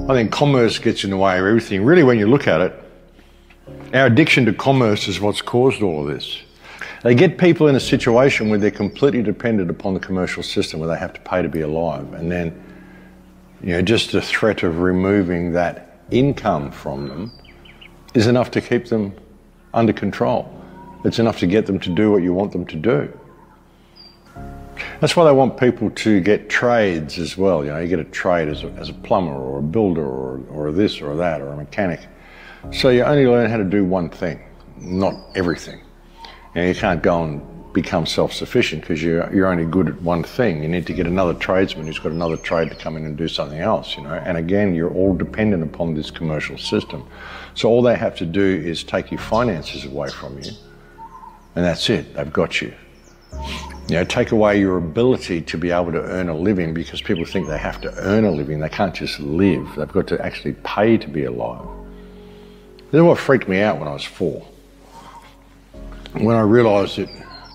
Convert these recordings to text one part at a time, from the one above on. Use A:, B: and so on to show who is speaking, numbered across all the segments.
A: I think commerce gets in the way of everything. Really, when you look at it, our addiction to commerce is what's caused all of this. They get people in a situation where they're completely dependent upon the commercial system, where they have to pay to be alive. And then, just the threat of removing that income from them is enough to keep them under control. It's enough to get them to do what you want them to do. That's why they want people to get trades as well. You get a trade as a plumber or a builder or this or that or a mechanic. So you only learn how to do one thing, not everything. You can't go and become self-sufficient because you're only good at one thing. You need to get another tradesman who's got another trade to come in and do something else, And again, you're all dependent upon this commercial system. So all they have to do is take your finances away from you, and that's it. They've got you. Take away your ability to be able to earn a living, because people think they have to earn a living. They can't just live. They've got to actually pay to be alive. This is what freaked me out when I was 4. When I realised that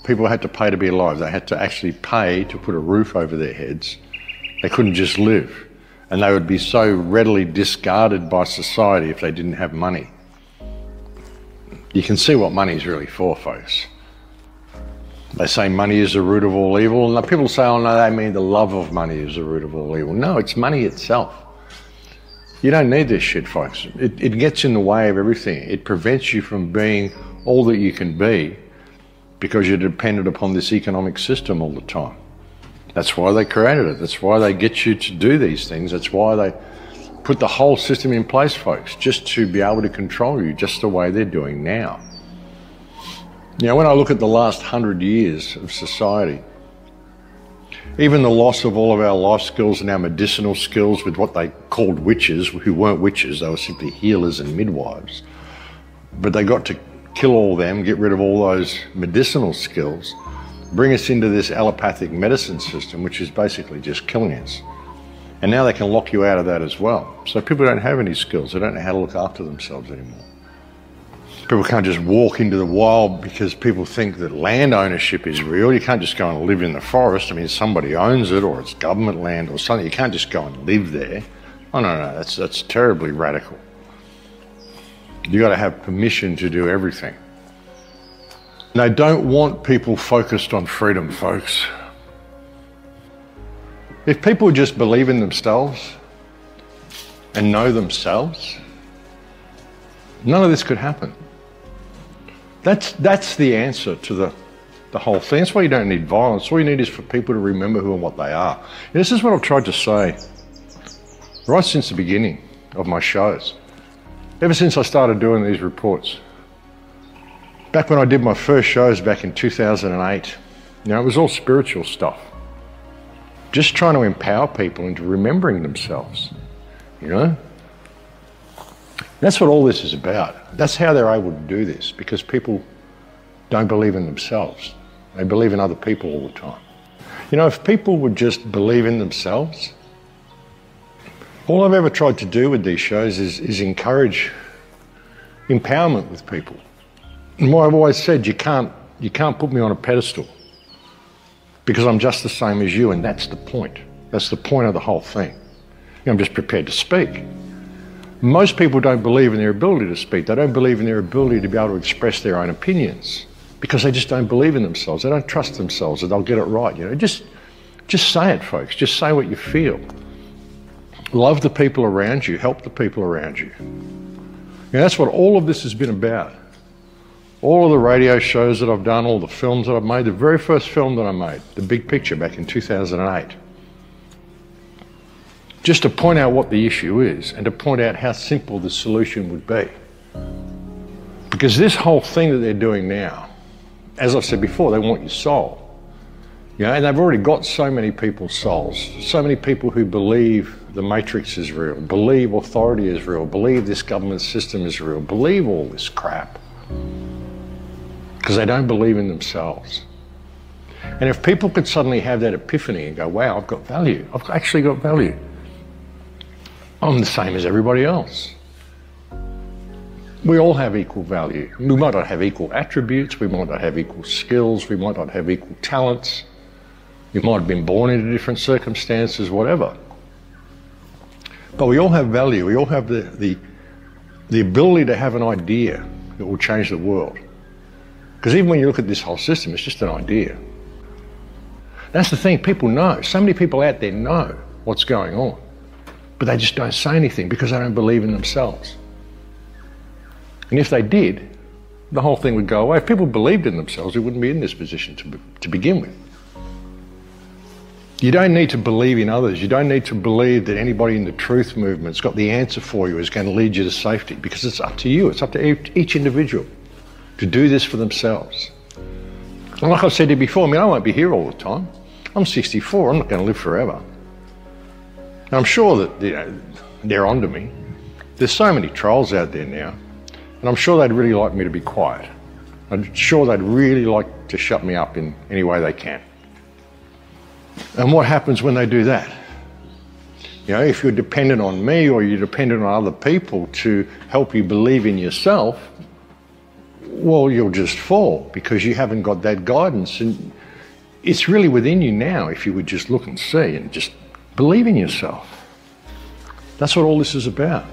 A: people had to pay to be alive. They had to actually pay to put a roof over their heads. They couldn't just live. And they would be so readily discarded by society if they didn't have money. You can see what money is really for, folks. They say money is the root of all evil, and people say, oh no, they mean the love of money is the root of all evil. No, it's money itself. You don't need this shit, folks. It gets in the way of everything. It prevents you from being all that you can be because you're dependent upon this economic system all the time. That's why they created it. That's why they get you to do these things. That's why they put the whole system in place, folks, just to be able to control you just the way they're doing now. When I look at the last 100 years of society, even the loss of all of our life skills and our medicinal skills with what they called witches, who weren't witches, they were simply healers and midwives. But they got to kill all them, get rid of all those medicinal skills, bring us into this allopathic medicine system, which is basically just killing us. And now they can lock you out of that as well. So people don't have any skills. They don't know how to look after themselves anymore. People can't just walk into the wild because people think that land ownership is real. You can't just go and live in the forest. I mean, somebody owns it, or it's government land or something. You can't just go and live there. Oh, no, that's terribly radical. You got to have permission to do everything. They don't want people focused on freedom, folks. If people just believe in themselves and know themselves, none of this could happen. That's the answer to the whole thing. That's why you don't need violence. All you need is for people to remember who and what they are. And this is what I've tried to say right since the beginning of my shows. Ever since I started doing these reports. Back when I did my first shows back in 2008, it was all spiritual stuff. Just trying to empower people into remembering themselves, That's what all this is about. That's how they're able to do this, because people don't believe in themselves. They believe in other people all the time. If people would just believe in themselves, all I've ever tried to do with these shows is encourage empowerment with people. And what I've always said, you can't put me on a pedestal because I'm just the same as you, and that's the point. That's the point of the whole thing. I'm just prepared to speak. Most people don't believe in their ability to speak. They don't believe in their ability to be able to express their own opinions because they just don't believe in themselves. They don't trust themselves that they'll get it right. Just say it, folks. Just say what you feel. Love the people around you. Help the people around you. That's what all of this has been about. All of the radio shows that I've done, all the films that I've made, the very first film that I made, The Big Picture, back in 2008. Just to point out what the issue is and to point out how simple the solution would be. Because this whole thing that they're doing now, as I've said before, they want your soul. And they've already got so many people's souls, so many people who believe the Matrix is real, believe authority is real, believe this government system is real, believe all this crap. Because they don't believe in themselves. And if people could suddenly have that epiphany and go, wow, I've got value. I've actually got value. I'm the same as everybody else. We all have equal value. We might not have equal attributes, we might not have equal skills, we might not have equal talents. You might have been born into different circumstances, whatever. But we all have value. We all have the ability to have an idea that will change the world. Because even when you look at this whole system, it's just an idea. That's the thing, people know. So many people out there know what's going on, but they just don't say anything because they don't believe in themselves. And if they did, the whole thing would go away. If people believed in themselves, we wouldn't be in this position to begin with. You don't need to believe in others. You don't need to believe that anybody in the truth movement's got the answer for you, is going to lead you to safety, because it's up to you. It's up to each individual to do this for themselves. And like I've said to you before, I mean, I won't be here all the time. I'm 64, I'm not going to live forever. And I'm sure that they're onto me. There's so many trolls out there now, and I'm sure they'd really like me to be quiet. I'm sure they'd really like to shut me up in any way they can. And what happens when they do that? You know, if you're dependent on me or you're dependent on other people to help you believe in yourself, well, you'll just fall because you haven't got that guidance. And it's really within you now if you would just look and see and just believe in yourself. That's what all this is about.